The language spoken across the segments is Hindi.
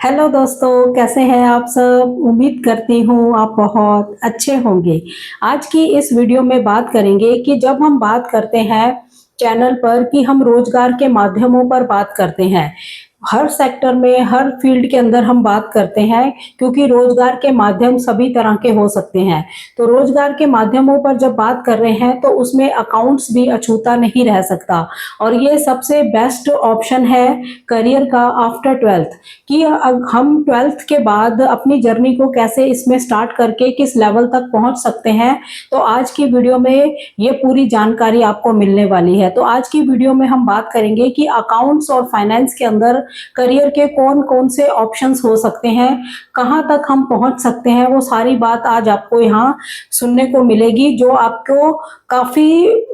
हेलो दोस्तों, कैसे हैं आप सब। उम्मीद करती हूँ आप बहुत अच्छे होंगे। आज की इस वीडियो में बात करेंगे कि जब हम बात करते हैं चैनल पर कि हम रोजगार के माध्यमों पर बात करते हैं, हर सेक्टर में हर फील्ड के अंदर हम बात करते हैं, क्योंकि रोजगार के माध्यम सभी तरह के हो सकते हैं। तो रोजगार के माध्यमों पर जब बात कर रहे हैं तो उसमें अकाउंट्स भी अछूता नहीं रह सकता। और ये सबसे बेस्ट ऑप्शन है करियर का आफ्टर ट्वेल्थ, कि हम ट्वेल्थ के बाद अपनी जर्नी को कैसे इसमें स्टार्ट करके किस लेवल तक पहुंच सकते हैं। तो आज की वीडियो में ये पूरी जानकारी आपको मिलने वाली है। तो आज की वीडियो में हम बात करेंगे कि अकाउंट्स और फाइनेंस के अंदर करियर के कौन कौन से ऑप्शंस हो सकते हैं, कहां तक हम पहुंच सकते हैं। वो सारी बात आज आपको यहाँ सुनने को मिलेगी, जो आपको काफी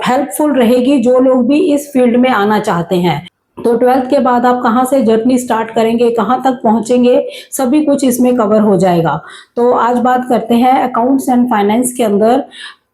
हेल्पफुल रहेगी, जो लोग भी इस फील्ड में आना चाहते हैं। तो ट्वेल्थ के बाद आप कहाँ से जर्नी स्टार्ट करेंगे, कहाँ तक पहुंचेंगे, सभी कुछ इसमें कवर हो जाएगा। तो आज बात करते हैं अकाउंट्स एंड फाइनेंस के अंदर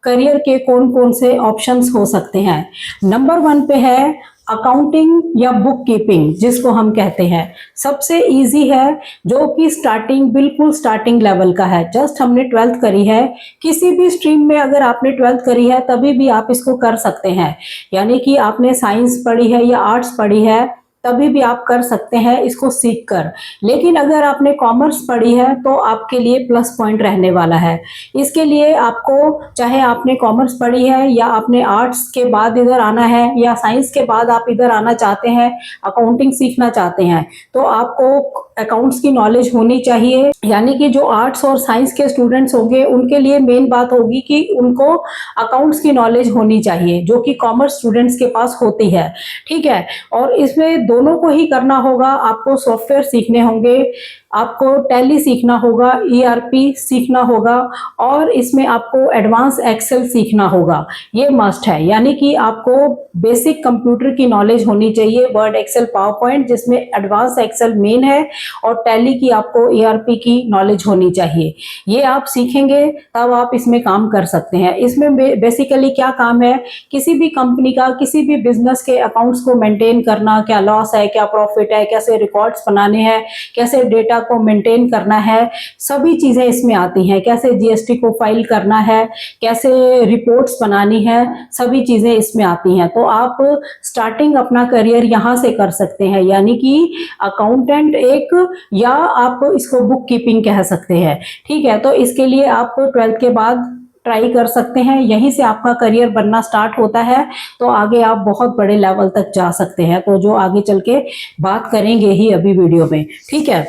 करियर के कौन कौन से ऑप्शंस हो सकते हैं। नंबर 1 पे है अकाउंटिंग या बुक कीपिंग, जिसको हम कहते हैं। सबसे इजी है, जो कि स्टार्टिंग बिल्कुल स्टार्टिंग लेवल का है। जस्ट हमने ट्वेल्थ करी है, किसी भी स्ट्रीम में अगर आपने ट्वेल्थ करी है तभी भी आप इसको कर सकते हैं। यानी कि आपने साइंस पढ़ी है या आर्ट्स पढ़ी है तभी भी आप कर सकते हैं इसको सीख कर। लेकिन अगर आपने कॉमर्स पढ़ी है तो आपके लिए प्लस पॉइंट रहने वाला है। इसके लिए आपको, चाहे आपने कॉमर्स पढ़ी है या आपने आर्ट्स के बाद इधर आना है या साइंस के बाद आप इधर आना चाहते हैं, अकाउंटिंग सीखना चाहते हैं, तो आपको अकाउंट्स की नॉलेज होनी चाहिए। यानी कि जो आर्ट्स और साइंस के स्टूडेंट्स होंगे उनके लिए मेन बात होगी कि उनको अकाउंट्स की नॉलेज होनी चाहिए, जो कि कॉमर्स स्टूडेंट्स के पास होती है। ठीक है। और इसमें दोनों को ही करना होगा। आपको सॉफ्टवेयर सीखने होंगे, आपको टैली सीखना होगा, ईआरपी सीखना होगा, और इसमें आपको एडवांस एक्सेल सीखना होगा। ये मस्ट है। यानी कि आपको बेसिक कंप्यूटर की नॉलेज होनी चाहिए, वर्ड, एक्सेल, पावर पॉइंट, जिसमें एडवांस एक्सेल मेन है, और टैली की आपको ईआरपी की नॉलेज होनी चाहिए। ये आप सीखेंगे तब आप इसमें काम कर सकते हैं। इसमें बेसिकली क्या काम है, किसी भी कंपनी का, किसी भी बिजनेस के अकाउंट्स को मेंटेन करना, क्या लॉस है, क्या प्रॉफिट है, कैसे रिकॉर्ड्स बनाने हैं, कैसे डेटा को मेंटेन करना है, सभी चीजें इसमें आती हैं। कैसे जीएसटी को फाइल करना है, कैसे रिपोर्ट्स बनानी है, सभी चीजें इसमें आती हैं। तो आप स्टार्टिंग अपना करियर यहाँ से कर सकते हैं, यानी कि अकाउंटेंट एक, या आप इसको बुक कीपिंग कह सकते हैं। ठीक है। तो इसके लिए आप ट्वेल्थ के बाद ट्राई कर सकते हैं, यहीं से आपका करियर बनना स्टार्ट होता है। तो आगे आप बहुत बड़े लेवल तक जा सकते हैं, तो जो आगे चल के बात करेंगे ही अभी वीडियो में। ठीक है।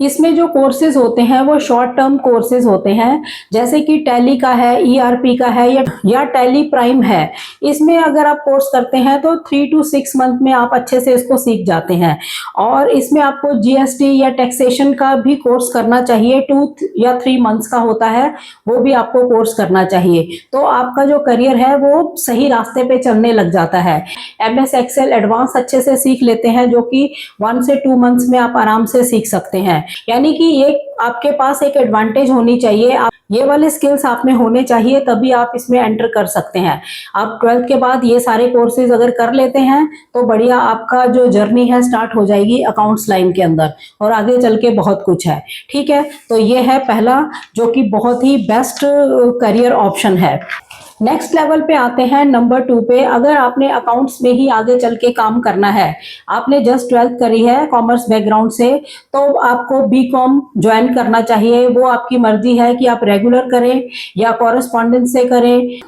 इसमें जो कोर्सेज होते हैं वो शॉर्ट टर्म कोर्सेज होते हैं, जैसे कि टैली का है, ईआरपी का है, या टैली प्राइम है। इसमें अगर आप कोर्स करते हैं तो 3 to 6 मंथ में आप अच्छे से इसको सीख जाते हैं। और इसमें आपको जीएसटी या टैक्सेशन का भी कोर्स करना चाहिए, 2 या 3 मंथ्स का होता है, वो भी आपको कोर्स करना चाहिए। तो आपका जो करियर है वो सही रास्ते पे चलने लग जाता है। एमएस एक्सेल एडवांस अच्छे से सीख लेते हैं, जो कि 1 से 2 मंथ्स में आप आराम से सीख सकते हैं। यानी कि ये आपके पास एक एडवांटेज होनी चाहिए, आप ये वाले स्किल्स आप में होने चाहिए, तभी आप इसमें एंटर कर सकते हैं। आप ट्वेल्थ के बाद ये सारे कोर्सेज अगर कर लेते हैं तो बढ़िया आपका जो जर्नी है स्टार्ट हो जाएगी अकाउंट्स लाइन के अंदर, और आगे चल के बहुत कुछ है। ठीक है। तो ये है पहला, जो कि बहुत ही बेस्ट करियर ऑप्शन है। नेक्स्ट लेवल पे आते हैं नंबर 2 पे। अगर आपने अकाउंट्स में ही आगे चल के काम करना है, आपने जस्ट ट्वेल्थ करी है कॉमर्स बैकग्राउंड से, तो आपको बीकॉम ज्वाइन करना चाहिए। वो आपकी मर्जी है कि आप रेगुलर करें या कॉरेस्पॉन्डेंस से करें।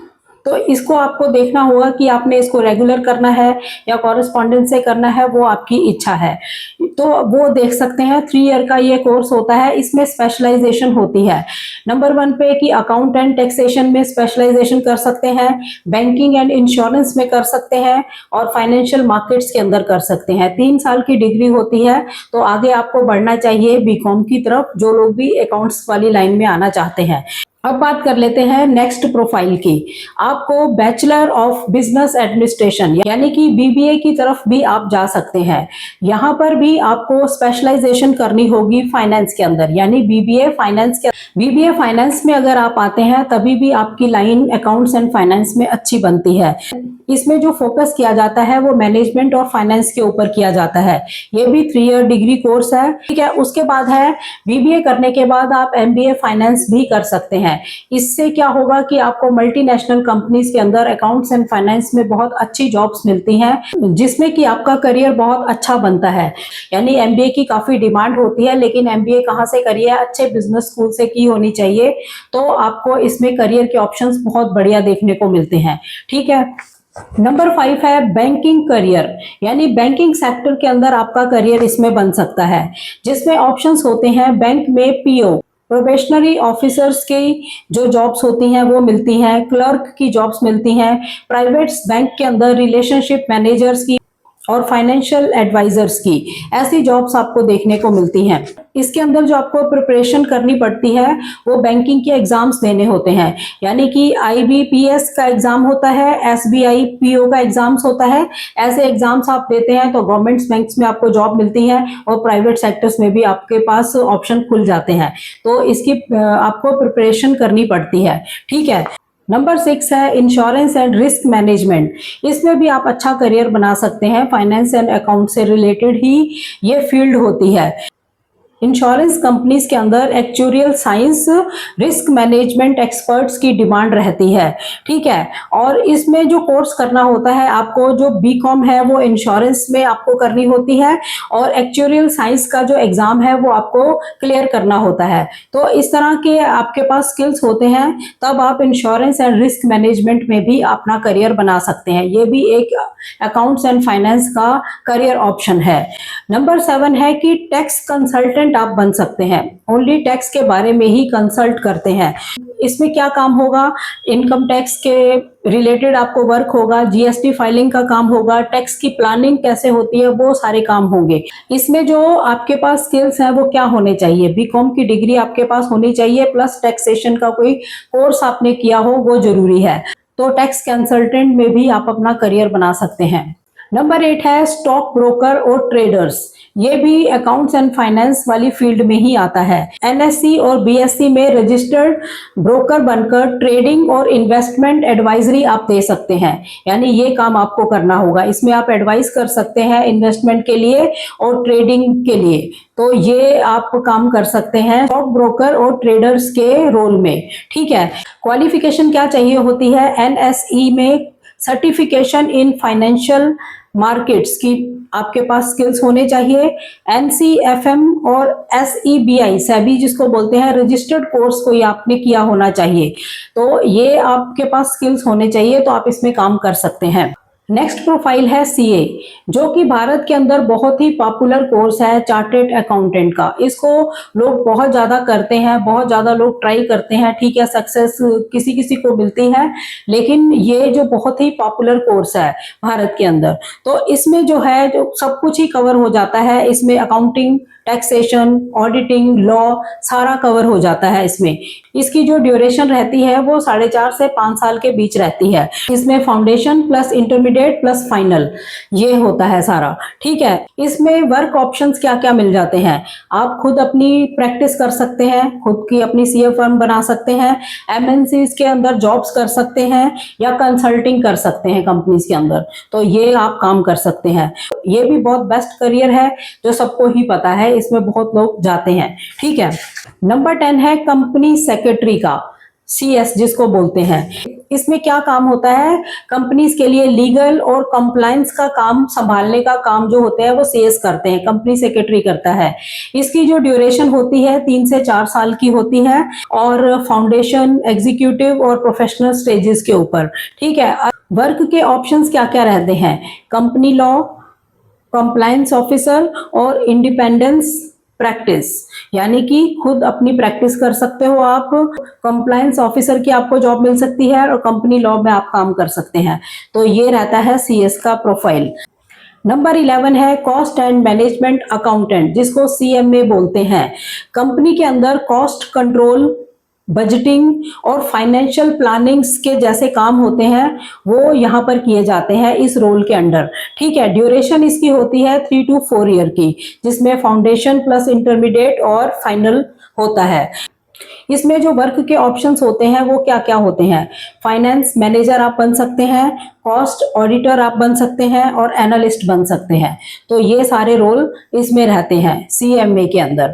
तो इसको आपको देखना होगा कि आपने इसको रेगुलर करना है या कॉरेस्पॉन्डेंस से करना है, वो आपकी इच्छा है। तो वो देख सकते हैं, 3 ईयर का ये कोर्स होता है। इसमें स्पेशलाइजेशन होती है। नंबर 1 पे कि अकाउंट एंड टैक्सेशन में स्पेशलाइजेशन कर सकते हैं, बैंकिंग एंड इंश्योरेंस में कर सकते हैं, और फाइनेंशियल मार्केट्स के अंदर कर सकते हैं। 3 साल की डिग्री होती है। तो आगे आपको बढ़ना चाहिए बीकॉम की तरफ, जो लोग भी अकाउंट्स वाली लाइन में आना चाहते हैं। अब बात कर लेते हैं नेक्स्ट प्रोफाइल की। आपको बैचलर ऑफ बिजनेस एडमिनिस्ट्रेशन यानी कि बीबीए की तरफ भी आप जा सकते हैं। यहाँ पर भी आपको स्पेशलाइजेशन करनी होगी फाइनेंस के अंदर, यानी बीबीए फाइनेंस में अगर आप आते हैं तभी भी आपकी लाइन अकाउंट्स एंड फाइनेंस में अच्छी बनती है। इसमें जो फोकस किया जाता है वो मैनेजमेंट और फाइनेंस के ऊपर किया जाता है। ये भी 3 ईयर डिग्री कोर्स है, ठीक है। उसके बाद है बीबीए करने के बाद आप एमबीए फाइनेंस भी कर सकते हैं। इससे क्या होगा कि आपको मल्टीनेशनल कंपनीज के अंदर अकाउंट्स एंड फाइनेंस में बहुत अच्छी जॉब्स मिलती हैं, जिसमें कि आपका करियर बहुत अच्छा बनता है। यानी एमबीए की काफी डिमांड होती है, लेकिन एमबीए कहाँ से करिए, अच्छे बिजनेस स्कूल से की होनी चाहिए, तो आपको इसमें करियर के ऑप्शंस बहुत बढ़िया देखने को मिलते हैं, ठीक है। नंबर 5 है बैंकिंग करियर, यानी बैंकिंग सेक्टर के अंदर आपका करियर इसमें बन सकता है, जिसमें ऑप्शंस होते हैं बैंक में पीओ, प्रोबेशनरी ऑफिसर्स की जो जॉब्स होती हैं वो मिलती हैं, क्लर्क की जॉब्स मिलती हैं, प्राइवेट बैंक के अंदर रिलेशनशिप मैनेजर्स की और फाइनेंशियल एडवाइजर्स की, ऐसी जॉब्स आपको देखने को मिलती हैं। इसके अंदर जो आपको प्रिपरेशन करनी पड़ती है वो बैंकिंग के एग्जाम्स देने होते हैं, यानी कि आईबीपीएस का एग्जाम होता है, एसबीआई पीओ का एग्जाम्स होता है। ऐसे एग्जाम्स आप देते हैं तो गवर्नमेंट बैंक्स में आपको जॉब मिलती है और प्राइवेट सेक्टर्स में भी आपके पास ऑप्शन खुल जाते हैं। तो इसकी आपको प्रिपरेशन करनी पड़ती है, ठीक है। नंबर 6 है इंश्योरेंस एंड रिस्क मैनेजमेंट। इसमें भी आप अच्छा करियर बना सकते हैं, फाइनेंस एंड अकाउंट से रिलेटेड ही ये फील्ड होती है। इंश्योरेंस कंपनीज के अंदर actuarial science, risk management experts की डिमांड रहती है, ठीक है। और इसमें जो कोर्स करना होता है आपको, जो बीकॉम है वो इंश्योरेंस में आपको करनी होती है, और एक्चुरियल साइंस का जो एग्जाम है वो आपको क्लियर करना होता है। तो इस तरह के आपके पास स्किल्स होते हैं, तब आप इंश्योरेंस एंड रिस्क मैनेजमेंट में भी अपना करियर बना सकते हैं। ये भी एक अकाउंट्स एंड फाइनेंस का करियर ऑप्शन है। नंबर 7 है कि टैक्स कंसल्टेंट आप बन सकते हैं, ओनली टैक्स के बारे में ही कंसल्ट करते हैं। इसमें क्या काम होगा, इनकम टैक्स के रिलेटेड आपको वर्क होगा, जीएसटी फाइलिंग का काम होगा, टैक्स की प्लानिंग कैसे होती है वो सारे काम होंगे। इसमें जो आपके पास स्किल्स हैं वो क्या होने चाहिए, बीकॉम की डिग्री आपके पास होनी चाहिए, प्लस टैक्सेशन का कोई कोर्स आपने किया हो वो जरूरी है। तो टैक्स कंसल्टेंट में भी आप अपना करियर बना सकते हैं। नंबर 8 है स्टॉक ब्रोकर और ट्रेडर्स। ये भी अकाउंट्स एंड फाइनेंस वाली फील्ड में ही आता है। एनएससी और बीएससी में रजिस्टर्ड ब्रोकर बनकर ट्रेडिंग और इन्वेस्टमेंट एडवाइजरी आप दे सकते हैं, यानी ये काम आपको करना होगा। इसमें आप एडवाइस कर सकते हैं इन्वेस्टमेंट के लिए और ट्रेडिंग के लिए, तो ये आप काम कर सकते हैं स्टॉक ब्रोकर और ट्रेडर्स के रोल में, ठीक है। क्वालिफिकेशन क्या चाहिए होती है, एनएसई में सर्टिफिकेशन इन फाइनेंशियल मार्केट्स की आपके पास स्किल्स होने चाहिए। एनसीएफएम और एसईबीआई सेबी जिसको बोलते हैं, रजिस्टर्ड कोर्स कोई आपने किया होना चाहिए। तो ये आपके पास स्किल्स होने चाहिए, तो आप इसमें काम कर सकते हैं। नेक्स्ट प्रोफाइल है सीए, जो कि भारत के अंदर बहुत ही पॉपुलर कोर्स है चार्टेड अकाउंटेंट का। इसको लोग बहुत ज़्यादा करते हैं, बहुत ज़्यादा लोग ट्राई करते हैं, ठीक है। सक्सेस किसी किसी को मिलती है, लेकिन ये जो बहुत ही पॉपुलर कोर्स है भारत के अंदर, तो इसमें जो है जो सब कुछ ही कवर हो जाता है। इसमें अकाउंटिंग, टैक्सेशन, ऑडिटिंग, लॉ सारा कवर हो जाता है इसमें। इसकी जो ड्यूरेशन रहती है वो 4.5 से 5 साल के बीच रहती है। इसमें foundation plus intermediate plus final ये होता है सारा, ठीक है। इसमें वर्क ऑप्शंस क्या क्या मिल जाते हैं, आप खुद अपनी प्रैक्टिस कर सकते हैं, खुद की अपनी सीए फर्म बना सकते हैं, एमएनसीज के अंदर जॉब्स कर सकते हैं, या कंसल्टिंग कर सकते हैं कंपनीज के अंदर, तो ये आप काम कर सकते हैं। ये भी बहुत बेस्ट करियर है जो सबको ही पता है, इसमें बहुत लोग जाते हैं, ठीक है। नंबर 10 है कंपनी सेक्रेटरी का, सीएस जिसको बोलते हैं। इसमें क्या काम होता है, कंपनीज के लिए लीगल और कंप्लायंस का काम संभालने का काम जो होते हैं वो सीएस करते हैं, कंपनी सेक्रेटरी करता है। इसकी जो ड्यूरेशन होती है 3 से 4 साल की होती है, और फाउंडेशन, एग्जीक्यूटिव और प्रोफेशनल स्टेजेस के ऊपर, ठीक है। वर्क के ऑप्शंस क्या क्या रहते हैं, कंपनी लॉ, कंप्लायंस ऑफिसर और इंडिपेंडेंस प्रैक्टिस, यानी कि खुद अपनी प्रैक्टिस कर सकते हो आप। कंप्लायंस ऑफिसर की आपको जॉब मिल सकती है और कंपनी लॉ में आप काम कर सकते हैं। तो ये रहता है सीएस का प्रोफाइल। नंबर 11 है कॉस्ट एंड मैनेजमेंट अकाउंटेंट, जिसको सीएमए बोलते हैं। कंपनी के अंदर कॉस्ट कंट्रोल, बजटिंग और फाइनेंशियल प्लानिंग्स के जैसे काम होते हैं वो यहाँ पर किए जाते हैं इस रोल के अंडर। ठीक है, ड्यूरेशन इसकी होती है 3 to 4 ईयर की, जिसमें फाउंडेशन प्लस इंटरमीडिएट और फाइनल होता है। इसमें जो वर्क के ऑप्शंस होते हैं वो क्या क्या होते हैं? फाइनेंस मैनेजर आप बन सकते हैं, कॉस्ट ऑडिटर आप बन सकते हैं और एनालिस्ट बन सकते हैं। तो ये सारे रोल इसमें रहते हैं सीएमए के अंदर।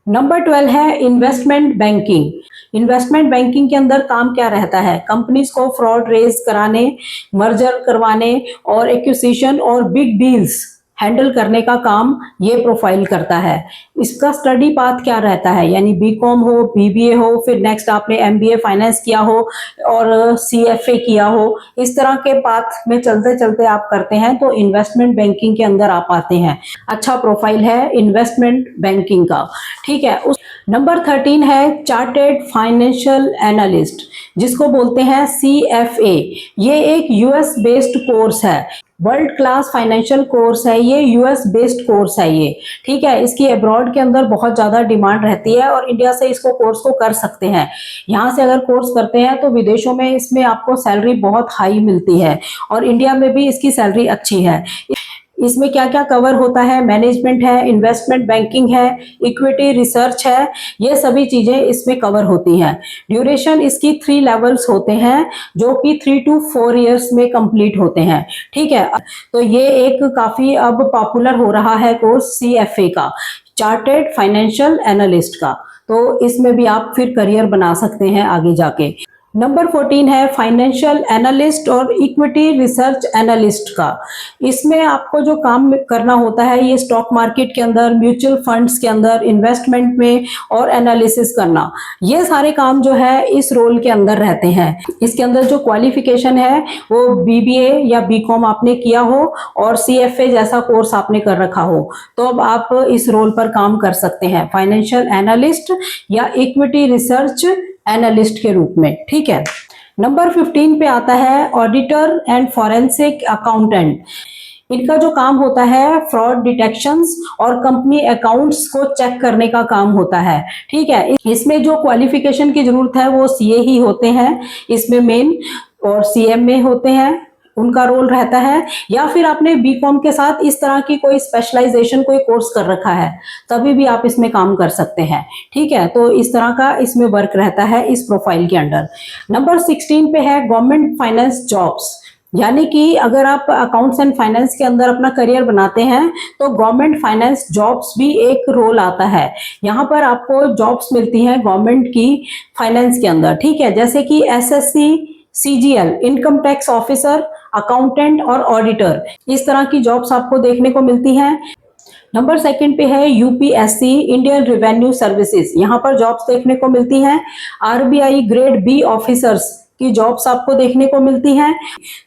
नंबर 12 है इन्वेस्टमेंट बैंकिंग। इन्वेस्टमेंट बैंकिंग के अंदर काम क्या रहता है? कंपनीज को फ्रॉड रेज कराने, मर्जर करवाने और एक्विजिशन और बिग डील्स हैंडल करने का काम ये प्रोफाइल करता है। इसका स्टडी पाथ क्या रहता है? यानी बीकॉम हो, बीबीए हो, फिर नेक्स्ट आपने एमबीए फाइनेंस किया हो और सीएफए किया हो, इस तरह के पाथ में चलते चलते आप करते हैं तो इन्वेस्टमेंट बैंकिंग के अंदर आप आते हैं। अच्छा प्रोफाइल है इन्वेस्टमेंट बैंकिंग का। ठीक है, उस नंबर 13 है चार्टेड फाइनेंशियल एनालिस्ट, जिसको बोलते हैं सीएफए। ये एक यूएस बेस्ड कोर्स है, वर्ल्ड क्लास फाइनेंशियल कोर्स है ये, यूएस बेस्ड कोर्स है ये। ठीक है, इसकी अब्रॉड के अंदर बहुत ज़्यादा डिमांड रहती है और इंडिया से इसको कोर्स को कर सकते हैं। यहाँ से अगर कोर्स करते हैं तो विदेशों में इसमें आपको सैलरी बहुत हाई मिलती है और इंडिया में भी इसकी सैलरी अच्छी है। इसमें क्या क्या कवर होता है? मैनेजमेंट है, इन्वेस्टमेंट बैंकिंग है, इक्विटी रिसर्च है, ये सभी चीजें इसमें कवर होती हैं। ड्यूरेशन इसकी 3 लेवल्स होते हैं जो कि 3 to 4 ईयर्स में कंप्लीट होते हैं। ठीक है, तो ये एक काफी अब पॉपुलर हो रहा है कोर्स सीएफए का, चार्टेड फाइनेंशियल एनालिस्ट का। तो इसमें भी आप फिर करियर बना सकते हैं आगे जाके। नंबर 14 है फाइनेंशियल एनालिस्ट और इक्विटी रिसर्च एनालिस्ट का। इसमें आपको जो काम करना होता है ये स्टॉक मार्केट के अंदर, म्यूचुअल फंड्स के अंदर, इन्वेस्टमेंट में और एनालिसिस करना, ये सारे काम जो है इस रोल के अंदर रहते हैं। इसके अंदर जो क्वालिफिकेशन है वो बीबीए या बीकॉम आपने किया हो और सीएफए जैसा कोर्स आपने कर रखा हो तो अब आप इस रोल पर काम कर सकते हैं, फाइनेंशियल एनालिस्ट या इक्विटी रिसर्च एनालिस्ट के रूप में। ठीक है, नंबर 15 पे आता है ऑडिटर एंड फॉरेंसिक अकाउंटेंट। इनका जो काम होता है फ्रॉड डिटेक्शंस और कंपनी अकाउंट्स को चेक करने का काम होता है। ठीक है, इसमें जो क्वालिफिकेशन की जरूरत है वो सीए ही होते हैं इसमें मेन, और सीएमए होते हैं उनका रोल रहता है, या फिर आपने बीकॉम के साथ इस तरह की कोई स्पेशलाइजेशन कोई कोर्स कर रखा है तभी भी आप इसमें काम कर सकते हैं। ठीक है, तो इस तरह का इसमें वर्क रहता है इस प्रोफाइल के अंडर। नंबर 16 पे है गवर्नमेंट फाइनेंस जॉब्स, यानी कि अगर आप अकाउंट्स एंड फाइनेंस के अंदर अपना करियर बनाते हैं तो गवर्नमेंट फाइनेंस जॉब्स भी एक रोल आता है। यहाँ पर आपको जॉब्स मिलती हैं गवर्नमेंट की फाइनेंस के अंदर। ठीक है, जैसे कि SSC, CGL, income tax officer, accountant और ऑडिटर, इस तरह की जॉब्स आपको देखने को मिलती हैं। नंबर 2 पे है यूपीएससी, इंडियन रेवेन्यू सर्विसेज, यहाँ पर जॉब्स देखने को मिलती हैं। आरबीआई ग्रेड बी ऑफिसर्स की जॉब्स आपको देखने को मिलती हैं।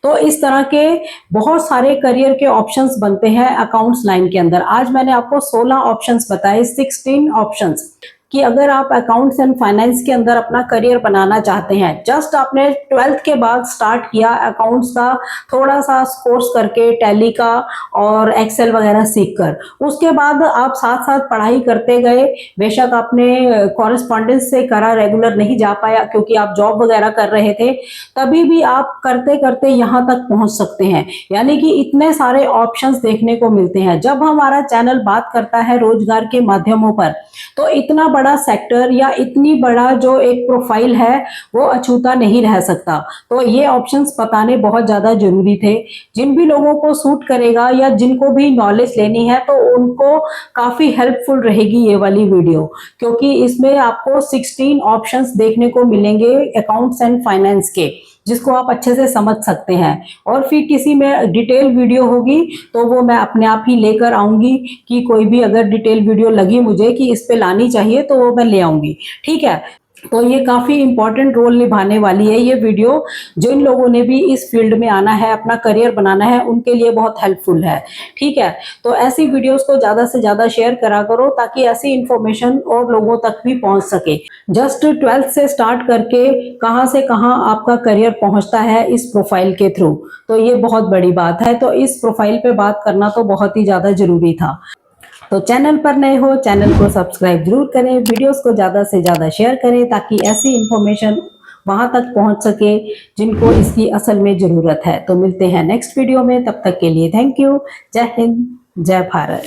तो इस तरह के बहुत सारे करियर के ऑप्शंस बनते हैं अकाउंट्स लाइन के अंदर। आज मैंने आपको 16 ऑप्शंस बताए, 16 ऑप्शंस, कि अगर आप अकाउंट्स एंड फाइनेंस के अंदर अपना करियर बनाना चाहते हैं, जस्ट आपने 12th के बाद स्टार्ट किया अकाउंट्स का थोड़ा सा कोर्स करके, टैली का और एक्सेल वगैरह सीखकर, उसके बाद आप साथ साथ पढ़ाई करते गए, बेशक आपने कॉरेस्पॉन्डेंस से करा, रेगुलर नहीं जा पाया क्योंकि आप जॉब वगैरह कर रहे थे, तभी भी आप करते करते यहाँ तक पहुंच सकते हैं। यानी कि इतने सारे ऑप्शंस देखने को मिलते हैं। जब हमारा चैनल बात करता है रोजगार के माध्यमों पर तो इतना बड़ा सेक्टर या इतनी बड़ा जो एक प्रोफाइल है वो अछूता नहीं रह सकता। तो ये ऑप्शंस बताने बहुत ज्यादा जरूरी थे। जिन भी लोगों को सूट करेगा या जिनको भी नॉलेज लेनी है तो उनको काफी हेल्पफुल रहेगी ये वाली वीडियो, क्योंकि इसमें आपको 16 ऑप्शंस देखने को मिलेंगे अकाउंट्स एंड फाइनेंस के, जिसको आप अच्छे से समझ सकते हैं। और फिर किसी में डिटेल वीडियो होगी तो वो मैं अपने आप ही लेकर आऊंगी, कि कोई भी अगर डिटेल वीडियो लगी मुझे कि इस पे लानी चाहिए तो वो मैं ले आऊंगी। ठीक है, तो ये काफी इंपॉर्टेंट रोल निभाने वाली है ये वीडियो। जिन लोगों ने भी इस फील्ड में आना है, अपना करियर बनाना है, उनके लिए बहुत हेल्पफुल है। ठीक है, तो ऐसी वीडियोस को ज्यादा से ज्यादा शेयर करा करो ताकि ऐसी इंफॉर्मेशन और लोगों तक भी पहुंच सके। जस्ट 12th से स्टार्ट करके कहां से कहां आपका करियर पहुंचता है इस प्रोफाइल के थ्रू, तो ये बहुत बड़ी बात है। तो इस प्रोफाइल पे बात करना तो बहुत ही ज्यादा जरूरी था। तो चैनल पर नए हो, चैनल को सब्सक्राइब जरूर करें, वीडियोस को ज़्यादा से ज़्यादा शेयर करें ताकि ऐसी इंफॉर्मेशन वहां तक पहुंच सके जिनको इसकी असल में ज़रूरत है। तो मिलते हैं नेक्स्ट वीडियो में, तब तक के लिए थैंक यू। जय हिंद, जय भारत।